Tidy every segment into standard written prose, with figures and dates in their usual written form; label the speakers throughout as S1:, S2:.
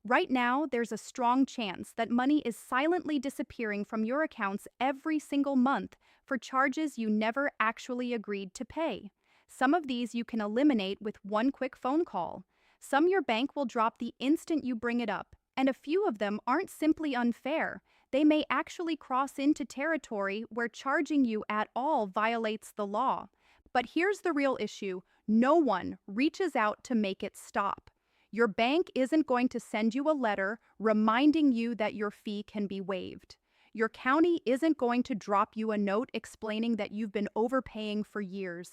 S1: Right now, there's a strong chance that money is silently disappearing from your accounts every single month for charges you never actually agreed to pay. Some of these you can eliminate with one quick phone call. Some your bank will drop the instant you bring it up, and a few of them aren't simply unfair. They may actually cross into territory where charging you at all violates the law. But here's the real issue: no one reaches out to make it stop. Your bank isn't going to send you a letter reminding you that your fee can be waived. Your county isn't going to drop you a note explaining that you've been overpaying for years.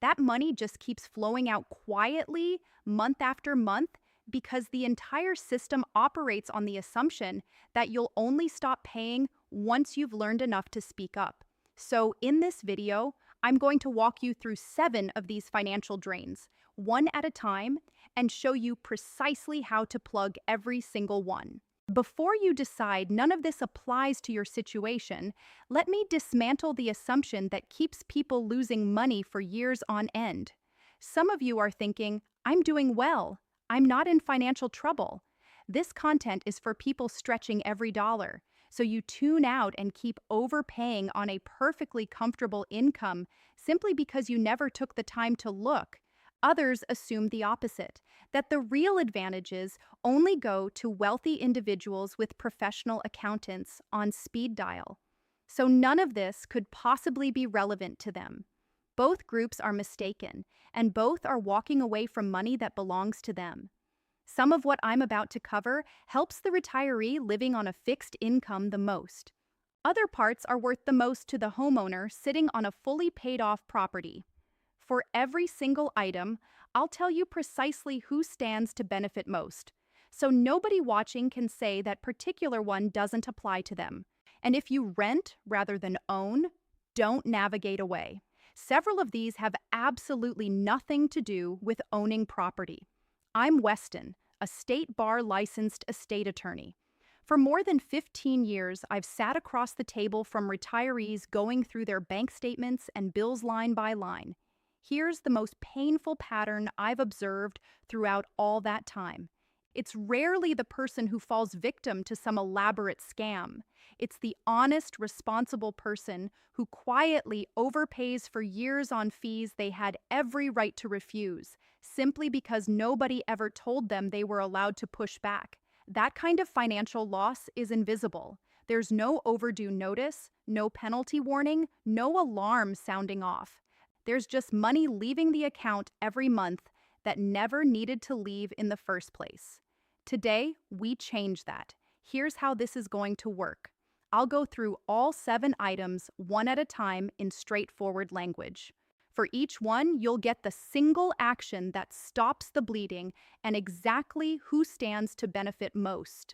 S1: That money just keeps flowing out quietly, month after month, because the entire system operates on the assumption that you'll only stop paying once you've learned enough to speak up. So, in this video, I'm going to walk you through 7 of these financial drains, one at a time, and show you precisely how to plug every single one. Before you decide none of this applies to your situation, let me dismantle the assumption that keeps people losing money for years on end. Some of you are thinking, I'm doing well. I'm not in financial trouble. This content is for people stretching every dollar, so you tune out and keep overpaying on a perfectly comfortable income simply because you never took the time to look. Others assume the opposite, that the real advantages only go to wealthy individuals with professional accountants on speed dial. So none of this could possibly be relevant to them. Both groups are mistaken, and both are walking away from money that belongs to them. Some of what I'm about to cover helps the retiree living on a fixed income the most. Other parts are worth the most to the homeowner sitting on a fully paid-off property. For every single item, I'll tell you precisely who stands to benefit most, so nobody watching can say that particular one doesn't apply to them. And if you rent rather than own, don't navigate away. Several of these have absolutely nothing to do with owning property. I'm Weston, a state bar licensed estate attorney. For more than 15 years, I've sat across the table from retirees going through their bank statements and bills line by line. Here's the most painful pattern I've observed throughout all that time. It's rarely the person who falls victim to some elaborate scam. It's the honest, responsible person who quietly overpays for years on fees they had every right to refuse, simply because nobody ever told them they were allowed to push back. That kind of financial loss is invisible. There's no overdue notice, no penalty warning, no alarm sounding off. There's just money leaving the account every month that never needed to leave in the first place. Today, we change that. Here's how this is going to work. I'll go through all 7 items one at a time in straightforward language. For each one, you'll get the single action that stops the bleeding and exactly who stands to benefit most.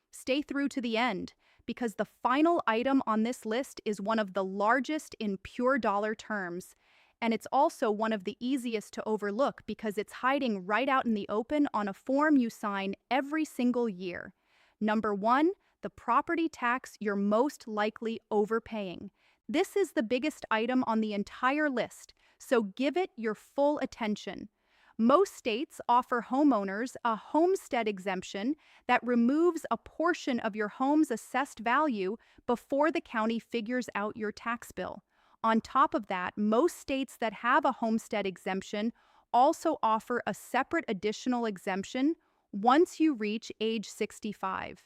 S1: Stay through to the end, because the final item on this list is one of the largest in pure dollar terms. And it's also one of the easiest to overlook because it's hiding right out in the open on a form you sign every single year. Number 1, the property tax you're most likely overpaying. This is the biggest item on the entire list, so give it your full attention. Most states offer homeowners a homestead exemption that removes a portion of your home's assessed value before the county figures out your tax bill. On top of that, most states that have a homestead exemption also offer a separate additional exemption once you reach age 65.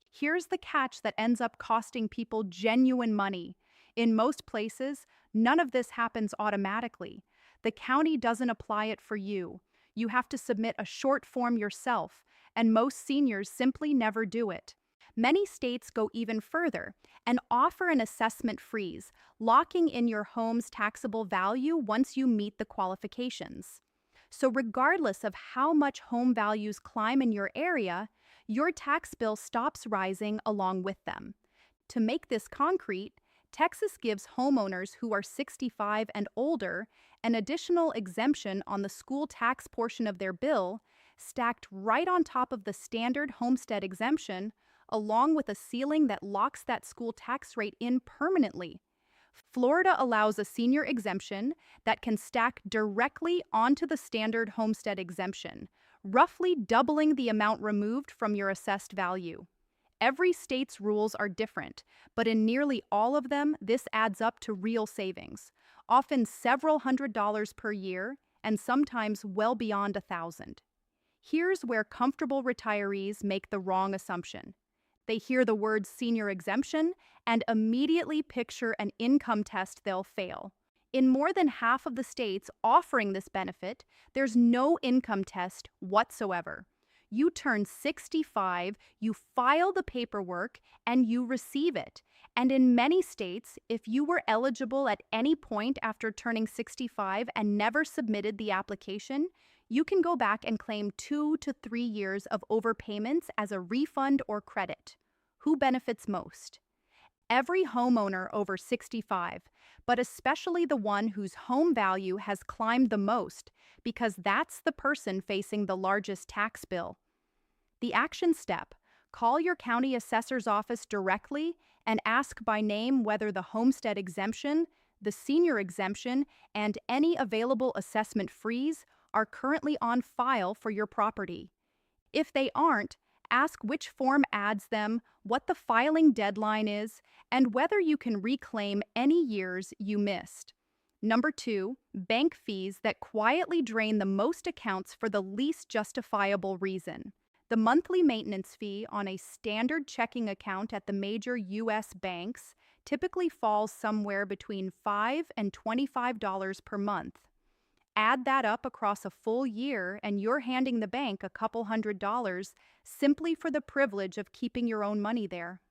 S1: Here's the catch that ends up costing people genuine money. In most places, none of this happens automatically. The county doesn't apply it for you. You have to submit a short form yourself, and most seniors simply never do it. Many states go even further and offer an assessment freeze, locking in your home's taxable value once you meet the qualifications. So regardless of how much home values climb in your area, your tax bill stops rising along with them. To make this concrete, Texas gives homeowners who are 65 and older an additional exemption on the school tax portion of their bill, stacked right on top of the standard homestead exemption, along with a ceiling that locks that school tax rate in permanently. Florida allows a senior exemption that can stack directly onto the standard homestead exemption, roughly doubling the amount removed from your assessed value. Every state's rules are different, but in nearly all of them, this adds up to real savings, often several $100s per year, and sometimes well beyond 1,000. Here's where comfortable retirees make the wrong assumption. They hear the word senior exemption and immediately picture an income test they'll fail. In more than half of the states offering this benefit, there's no income test whatsoever. You turn 65, you file the paperwork, and you receive it. And in many states, if you were eligible at any point after turning 65 and never submitted the application, you can go back and claim 2 to 3 years of overpayments as a refund or credit. Who benefits most? Every homeowner over 65, but especially the one whose home value has climbed the most, because that's the person facing the largest tax bill. The action step: call your county assessor's office directly and ask by name whether the homestead exemption, the senior exemption, and any available assessment freeze are currently on file for your property. If they aren't, ask which form adds them, what the filing deadline is, and whether you can reclaim any years you missed. Number 2, bank fees that quietly drain the most accounts for the least justifiable reason. The monthly maintenance fee on a standard checking account at the major U.S. banks typically falls somewhere between $5 and $25 per month. Add that up across a full year, and you're handing the bank a couple $100s simply for the privilege of keeping your own money there.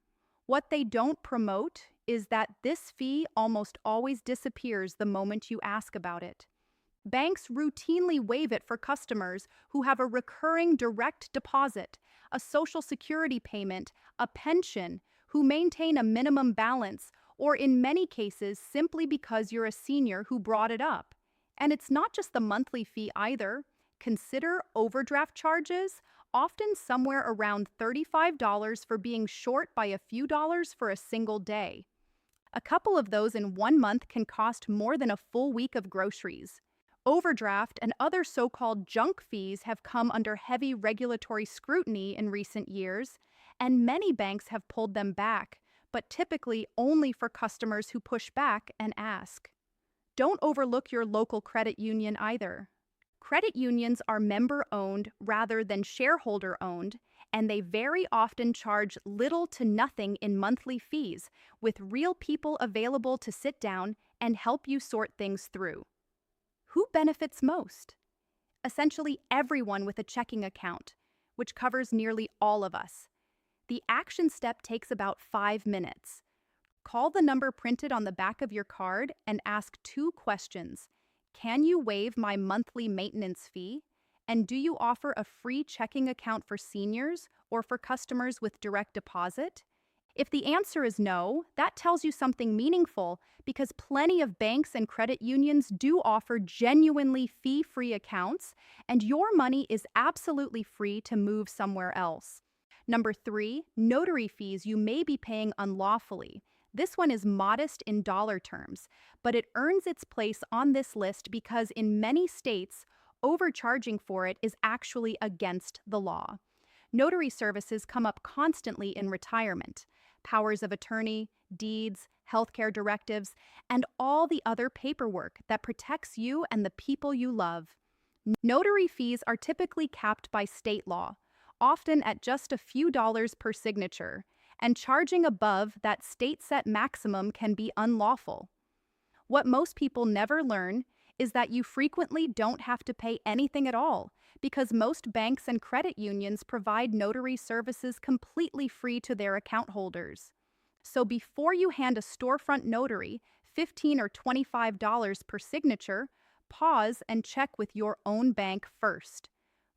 S1: What they don't promote is that this fee almost always disappears the moment you ask about it. Banks routinely waive it for customers who have a recurring direct deposit, a Social Security payment, a pension, who maintain a minimum balance, or in many cases simply because you're a senior who brought it up. And it's not just the monthly fee either. Consider overdraft charges, often somewhere around $35 for being short by a few dollars for a single day. A couple of those in 1 month can cost more than a full week of groceries. Overdraft and other so-called junk fees have come under heavy regulatory scrutiny in recent years, and many banks have pulled them back, but typically only for customers who push back and ask. Don't overlook your local credit union either. Credit unions are member-owned rather than shareholder-owned, and they very often charge little to nothing in monthly fees, with real people available to sit down and help you sort things through. Who benefits most? Essentially everyone with a checking account, which covers nearly all of us. The action step takes about 5 minutes. Call the number printed on the back of your card and ask 2 questions. Can you waive my monthly maintenance fee? And do you offer a free checking account for seniors or for customers with direct deposit? If the answer is no, that tells you something meaningful, because plenty of banks and credit unions do offer genuinely fee-free accounts, and your money is absolutely free to move somewhere else. Number 3, notary fees you may be paying unlawfully. This one is modest in dollar terms, but it earns its place on this list because in many states, overcharging for it is actually against the law. Notary services come up constantly in retirement. Powers of attorney, deeds, healthcare directives, and all the other paperwork that protects you and the people you love. Notary fees are typically capped by state law, often at just a few dollars per signature, and charging above that state-set maximum can be unlawful. What most people never learn is that you frequently don't have to pay anything at all, because most banks and credit unions provide notary services completely free to their account holders. So before you hand a storefront notary $15 or $25 per signature, pause and check with your own bank first.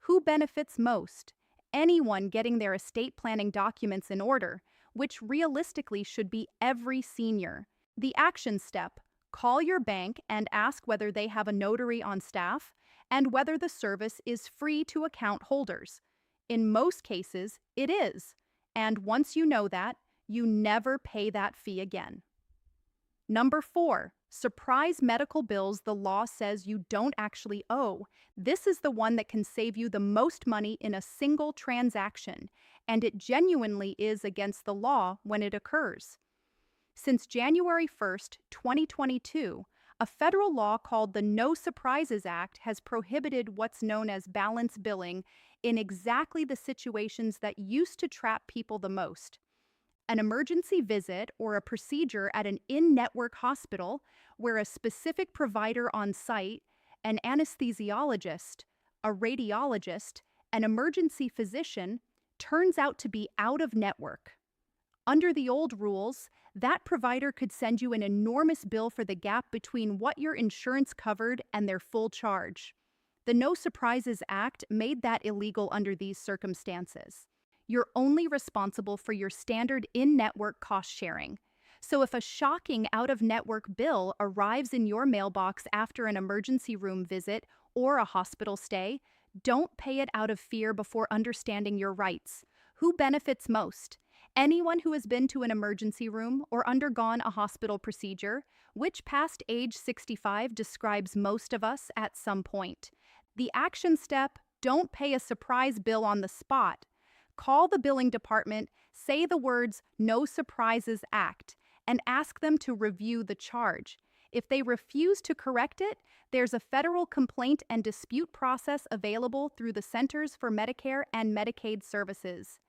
S1: Who benefits most? Anyone getting their estate planning documents in order, which realistically should be every senior. The action step: call your bank and ask whether they have a notary on staff and whether the service is free to account holders. In most cases, it is, and once you know that, you never pay that fee again. Number 4, Surprise medical bills the law says you don't actually owe. This is the one that can save you the most money in a single transaction, and it genuinely is against the law when it occurs. Since January 1st, 2022, a federal law called the No Surprises Act has prohibited what's known as balance billing in exactly the situations that used to trap people the most. An emergency visit or a procedure at an in-network hospital where a specific provider on site, an anesthesiologist, a radiologist, an emergency physician, turns out to be out of network. Under the old rules, that provider could send you an enormous bill for the gap between what your insurance covered and their full charge. The No Surprises Act made that illegal under these circumstances. You're only responsible for your standard in-network cost sharing. So if a shocking out-of-network bill arrives in your mailbox after an emergency room visit or a hospital stay, don't pay it out of fear before understanding your rights. Who benefits most? Anyone who has been to an emergency room or undergone a hospital procedure, which past age 65 describes most of us at some point. The action step: don't pay a surprise bill on the spot. Call the billing department, say the words No Surprises Act, and ask them to review the charge. If they refuse to correct it, there's a federal complaint and dispute process available through the Centers for Medicare and Medicaid Services.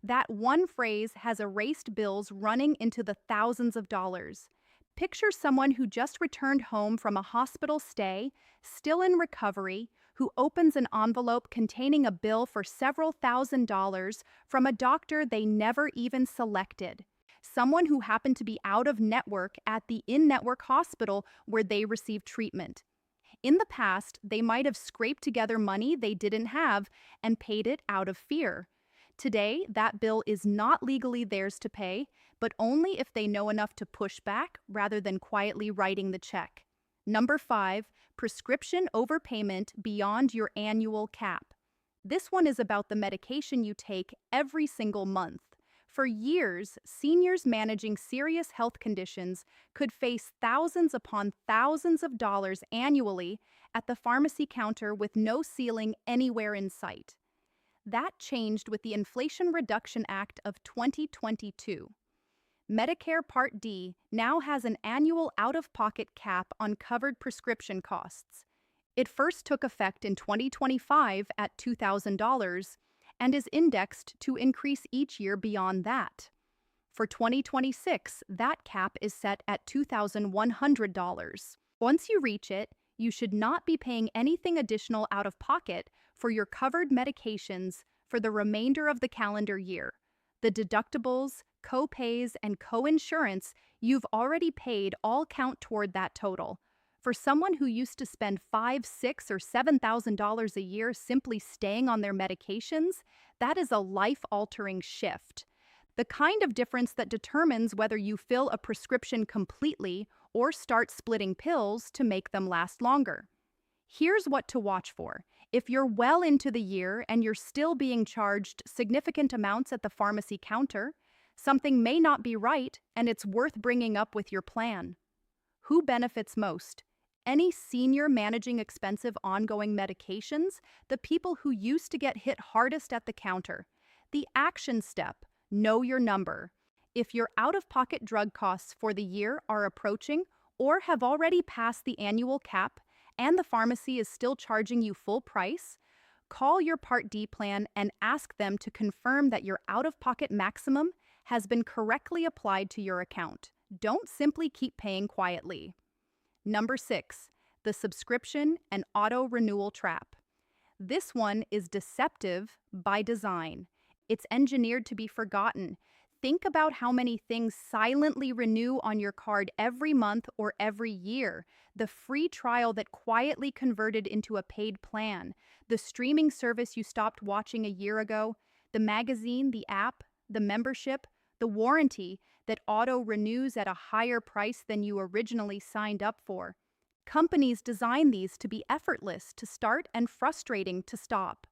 S1: That one phrase has erased bills running into the thousands of dollars. Picture someone who just returned home from a hospital stay, still in recovery, who opens an envelope containing a bill for several $1,000s from a doctor they never even selected. Someone who happened to be out of network at the in-network hospital where they received treatment. In the past, they might have scraped together money they didn't have and paid it out of fear. Today, that bill is not legally theirs to pay, but only if they know enough to push back rather than quietly writing the check. Number 5, prescription overpayment beyond your annual cap. This one is about the medication you take every single month. For years, seniors managing serious health conditions could face thousands upon thousands of dollars annually at the pharmacy counter with no ceiling anywhere in sight. That changed with the Inflation Reduction Act of 2022. Medicare Part D now has an annual out-of-pocket cap on covered prescription costs. It first took effect in 2025 at $2,000 and is indexed to increase each year beyond that. For 2026, that cap is set at $2,100. Once you reach it, you should not be paying anything additional out of pocket for your covered medications for the remainder of the calendar year. The deductibles, co-pays, and co-insurance you've already paid all count toward that total. For someone who used to spend $5,000, $6,000, or $7,000 a year simply staying on their medications, that is a life-altering shift. The kind of difference that determines whether you fill a prescription completely or start splitting pills to make them last longer. Here's what to watch for. If you're well into the year and you're still being charged significant amounts at the pharmacy counter, something may not be right and it's worth bringing up with your plan. Who benefits most? Any senior managing expensive ongoing medications, the people who used to get hit hardest at the counter. The action step: know your number. If your out-of-pocket drug costs for the year are approaching or have already passed the annual cap and the pharmacy is still charging you full price, call your Part D plan and ask them to confirm that your out-of-pocket maximum has been correctly applied to your account. Don't simply keep paying quietly. Number 6, the subscription and auto-renewal trap. This one is deceptive by design. It's engineered to be forgotten. Think about how many things silently renew on your card every month or every year. The free trial that quietly converted into a paid plan, the streaming service you stopped watching a year ago, the magazine, the app, the membership, the warranty that auto-renews at a higher price than you originally signed up for. Companies design these to be effortless to start and frustrating to stop.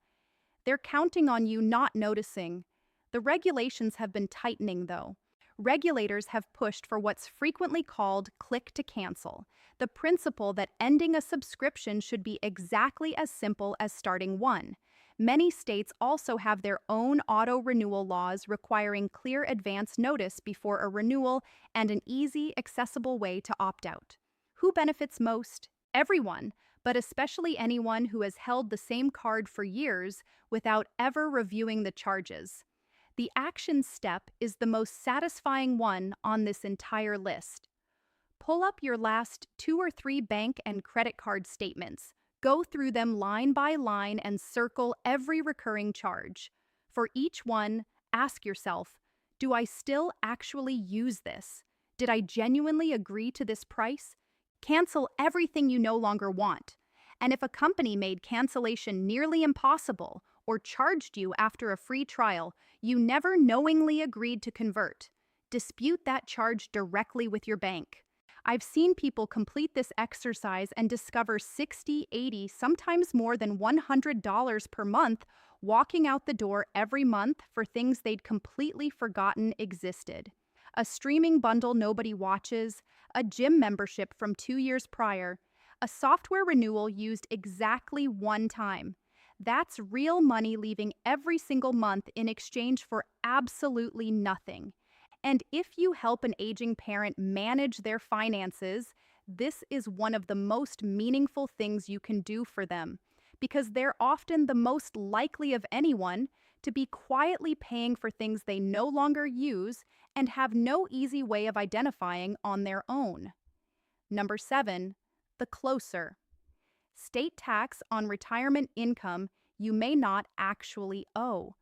S1: They're counting on you not noticing. The regulations have been tightening, though. Regulators have pushed for what's frequently called click to cancel, the principle that ending a subscription should be exactly as simple as starting one. Many states also have their own auto-renewal laws requiring clear advance notice before a renewal and an easy, accessible way to opt out. Who benefits most? Everyone, but especially anyone who has held the same card for years without ever reviewing the charges. The action step is the most satisfying one on this entire list. Pull up your last 2 or 3 bank and credit card statements. Go through them line by line and circle every recurring charge. For each one, ask yourself, do I still actually use this? Did I genuinely agree to this price? Cancel everything you no longer want. And if a company made cancellation nearly impossible or charged you after a free trial, you never knowingly agreed to convert. Dispute that charge directly with your bank. I've seen people complete this exercise and discover $60, $80, sometimes more than $100 per month walking out the door every month for things they'd completely forgotten existed. A streaming bundle nobody watches, a gym membership from 2 years prior, a software renewal used exactly one time. That's real money leaving every single month in exchange for absolutely nothing. And if you help an aging parent manage their finances, this is one of the most meaningful things you can do for them, because they're often the most likely of anyone to be quietly paying for things they no longer use and have no easy way of identifying on their own. Number 7, the closer. State tax on retirement income you may not actually owe.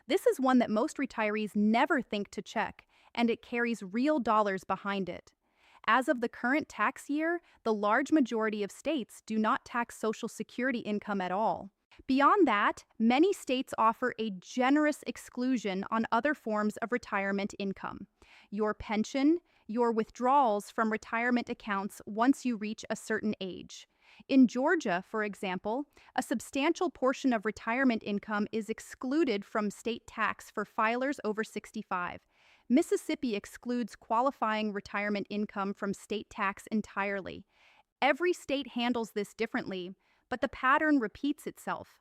S1: This is one that most retirees never think to check, and it carries real dollars behind it. As of the current tax year, the large majority of states do not tax Social Security income at all. Beyond that, many states offer a generous exclusion on other forms of retirement income. Your pension, your withdrawals from retirement accounts once you reach a certain age. In Georgia, for example, a substantial portion of retirement income is excluded from state tax for filers over 65. Mississippi excludes qualifying retirement income from state tax entirely. Every state handles this differently, but the pattern repeats itself.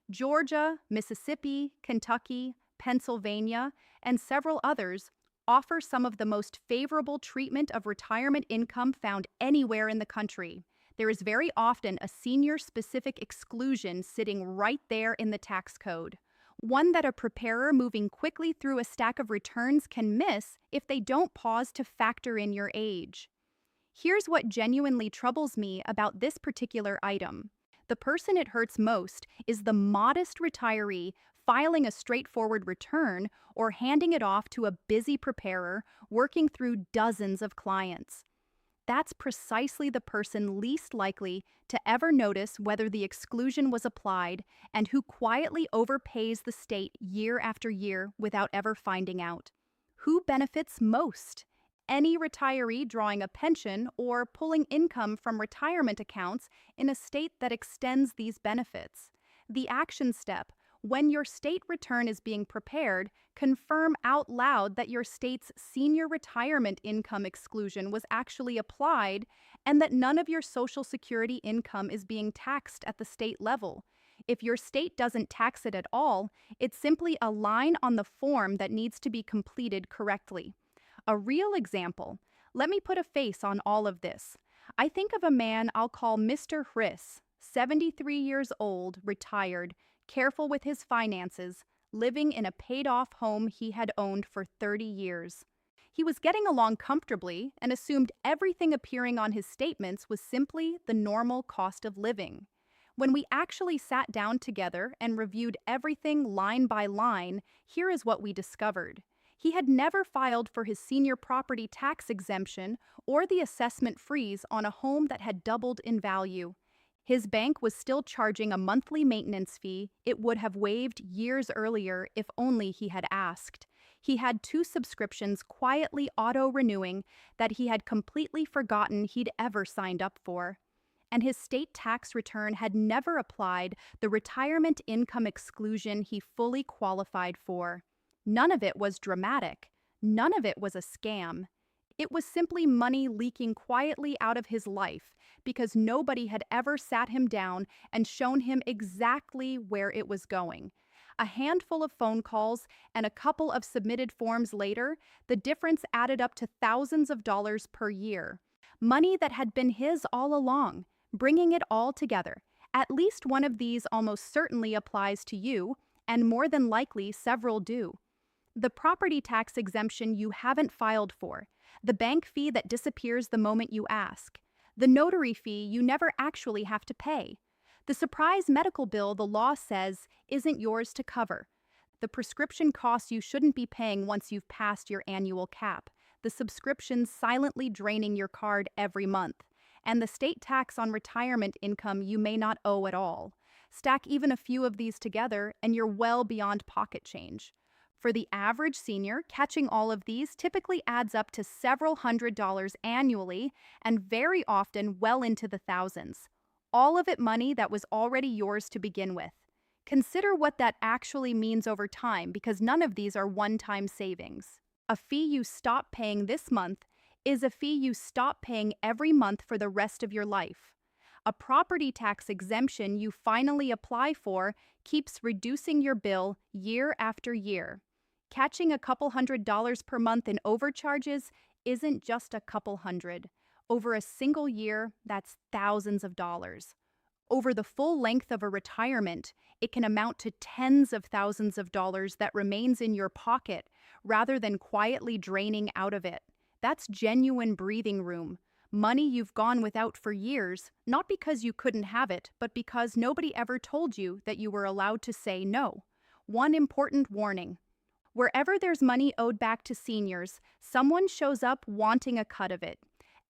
S1: Georgia, Mississippi, Kentucky, Pennsylvania, and several others offer some of the most favorable treatment of retirement income found anywhere in the country. There is very often a senior-specific exclusion sitting right there in the tax code, one that a preparer moving quickly through a stack of returns can miss if they don't pause to factor in your age. Here's what genuinely troubles me about this particular item. The person it hurts most is the modest retiree filing a straightforward return or handing it off to a busy preparer working through dozens of clients. That's precisely the person least likely to ever notice whether the exclusion was applied and who quietly overpays the state year after year without ever finding out. Who benefits most? Any retiree drawing a pension or pulling income from retirement accounts in a state that extends these benefits. The action step: when your state return is being prepared, confirm out loud that your state's senior retirement income exclusion was actually applied and that none of your Social Security income is being taxed at the state level. If your state doesn't tax it at all, it's simply a line on the form that needs to be completed correctly. A real example. Let me put a face on all of this. I think of a man I'll call Mr. Hriss, 73 years old, retired, careful with his finances, living in a paid-off home he had owned for 30 years. He was getting along comfortably and assumed everything appearing on his statements was simply the normal cost of living. When we actually sat down together and reviewed everything line by line, here is what we discovered. He had never filed for his senior property tax exemption or the assessment freeze on a home that had doubled in value. His bank was still charging a monthly maintenance fee it would have waived years earlier if only he had asked. He had 2 subscriptions quietly auto-renewing that he had completely forgotten he'd ever signed up for. And his state tax return had never applied the retirement income exclusion he fully qualified for. None of it was dramatic. None of it was a scam. It was simply money leaking quietly out of his life because nobody had ever sat him down and shown him exactly where it was going. A handful of phone calls and a couple of submitted forms later, the difference added up to thousands of dollars per year. Money that had been his all along. Bringing it all together, at least one of these almost certainly applies to you, and more than likely several do. The property tax exemption you haven't filed for, the bank fee that disappears the moment you ask, the notary fee you never actually have to pay, the surprise medical bill the law says isn't yours to cover, the prescription costs you shouldn't be paying once you've passed your annual cap, the subscriptions silently draining your card every month, and the state tax on retirement income you may not owe at all. Stack even a few of these together, and you're well beyond pocket change. For the average senior, catching all of these typically adds up to several $100s annually, and very often well into the thousands. All of it money that was already yours to begin with. Consider what that actually means over time, because none of these are one-time savings. A fee you stop paying this month is a fee you stop paying every month for the rest of your life. A property tax exemption you finally apply for keeps reducing your bill year after year. Catching a couple $100s per month in overcharges isn't just a couple hundred. Over a single year, that's thousands of dollars. Over the full length of a retirement, it can amount to tens of thousands of dollars that remains in your pocket rather than quietly draining out of it. That's genuine breathing room. Money you've gone without for years, not because you couldn't have it, but because nobody ever told you that you were allowed to say no. One important warning. Wherever there's money owed back to seniors, someone shows up wanting a cut of it.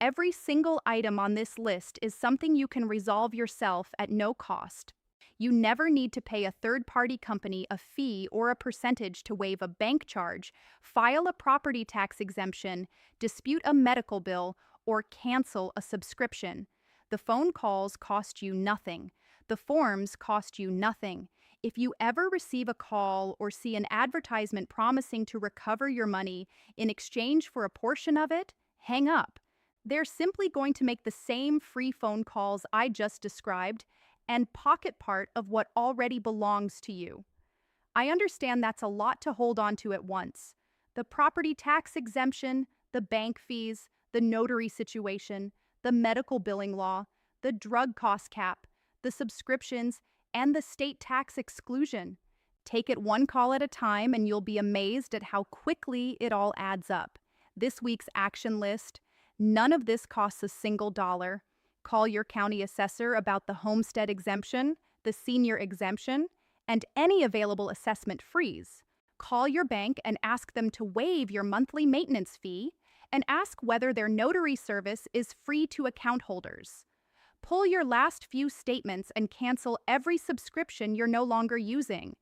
S1: Every single item on this list is something you can resolve yourself at no cost. You never need to pay a third-party company a fee or a percentage to waive a bank charge, file a property tax exemption, dispute a medical bill, or cancel a subscription. The phone calls cost you nothing. The forms cost you nothing. If you ever receive a call or see an advertisement promising to recover your money in exchange for a portion of it, hang up. They're simply going to make the same free phone calls I just described and pocket part of what already belongs to you. I understand that's a lot to hold on to at once. The property tax exemption, the bank fees, the notary situation, the medical billing law, the drug cost cap, the subscriptions, and the state tax exclusion. Take it one call at a time and you'll be amazed at how quickly it all adds up. This week's action list: none of this costs a single dollar. Call your county assessor about the homestead exemption, the senior exemption, and any available assessment freeze. Call your bank and ask them to waive your monthly maintenance fee, and ask whether their notary service is free to account holders. Pull your last few statements and cancel every subscription you're no longer using.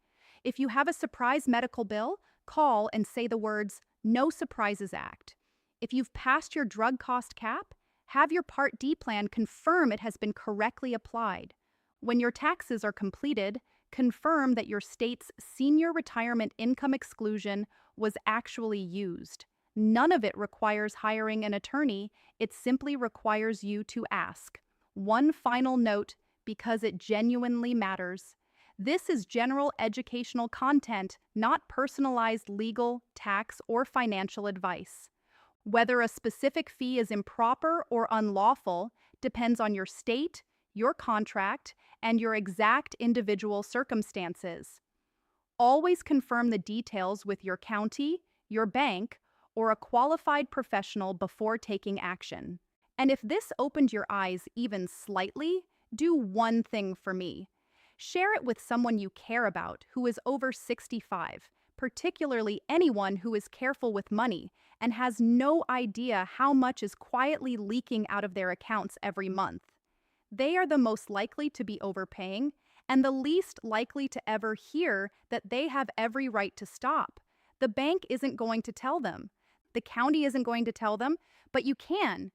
S1: If you have a surprise medical bill, call and say the words "No Surprises Act." If you've passed your drug cost cap, have your Part D plan confirm it has been correctly applied. When your taxes are completed, confirm that your state's senior retirement income exclusion was actually used. None of it requires hiring an attorney, it simply requires you to ask. One final note, because it genuinely matters. This is general educational content, not personalized legal, tax, or financial advice. Whether a specific fee is improper or unlawful depends on your state, your contract, and your exact individual circumstances. Always confirm the details with your county, your bank, or a qualified professional before taking action. And if this opened your eyes even slightly, do one thing for me. Share it with someone you care about who is over 65, particularly anyone who is careful with money and has no idea how much is quietly leaking out of their accounts every month. They are the most likely to be overpaying and the least likely to ever hear that they have every right to stop. The bank isn't going to tell them. The county isn't going to tell them, but you can.